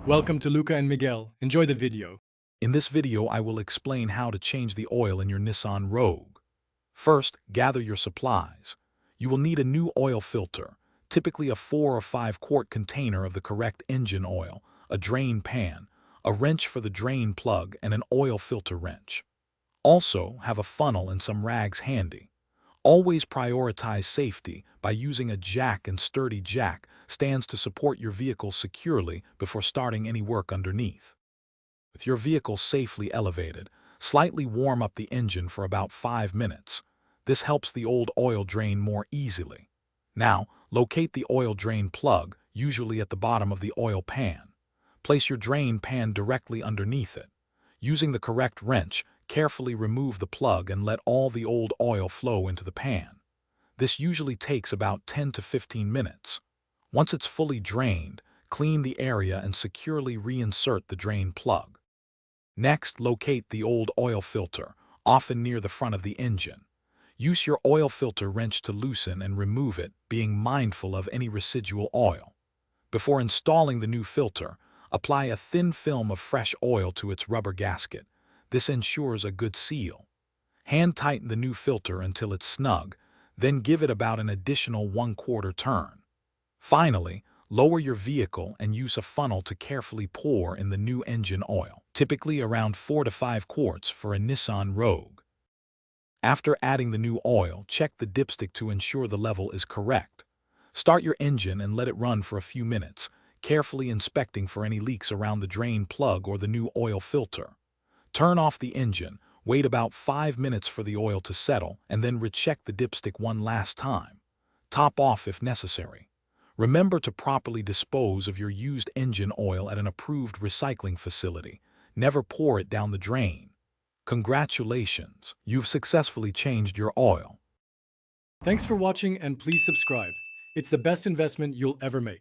Welcome to Luca and Miguel. Enjoy the video. In this video, I will explain how to change the oil in your Nissan Rogue. First, gather your supplies. You will need a new oil filter, typically a 4 or 5 quart container of the correct engine oil, a drain pan, a wrench for the drain plug, and an oil filter wrench. Also, have a funnel and some rags handy. Always prioritize safety by using a jack and sturdy jack stands to support your vehicle securely before starting any work underneath. With your vehicle safely elevated, slightly warm up the engine for about 5 minutes. This helps the old oil drain more easily. Now, locate the oil drain plug, usually at the bottom of the oil pan. Place your drain pan directly underneath it. Using the correct wrench, carefully remove the plug and let all the old oil flow into the pan. This usually takes about 10 to 15 minutes. Once it's fully drained, clean the area and securely reinsert the drain plug. Next, locate the old oil filter, often near the front of the engine. Use your oil filter wrench to loosen and remove it, being mindful of any residual oil. Before installing the new filter, apply a thin film of fresh oil to its rubber gasket. This ensures a good seal. Hand tighten the new filter until it's snug, then give it about an additional 1/4 turn. Finally, lower your vehicle and use a funnel to carefully pour in the new engine oil, typically around 4 to 5 quarts for a Nissan Rogue. After adding the new oil, check the dipstick to ensure the level is correct. Start your engine and let it run for a few minutes, carefully inspecting for any leaks around the drain plug or the new oil filter. Turn off the engine, wait about 5 minutes for the oil to settle, and then recheck the dipstick one last time. Top off if necessary. Remember to properly dispose of your used engine oil at an approved recycling facility. Never pour it down the drain. Congratulations, you've successfully changed your oil. Thanks for watching and please subscribe. It's the best investment you'll ever make.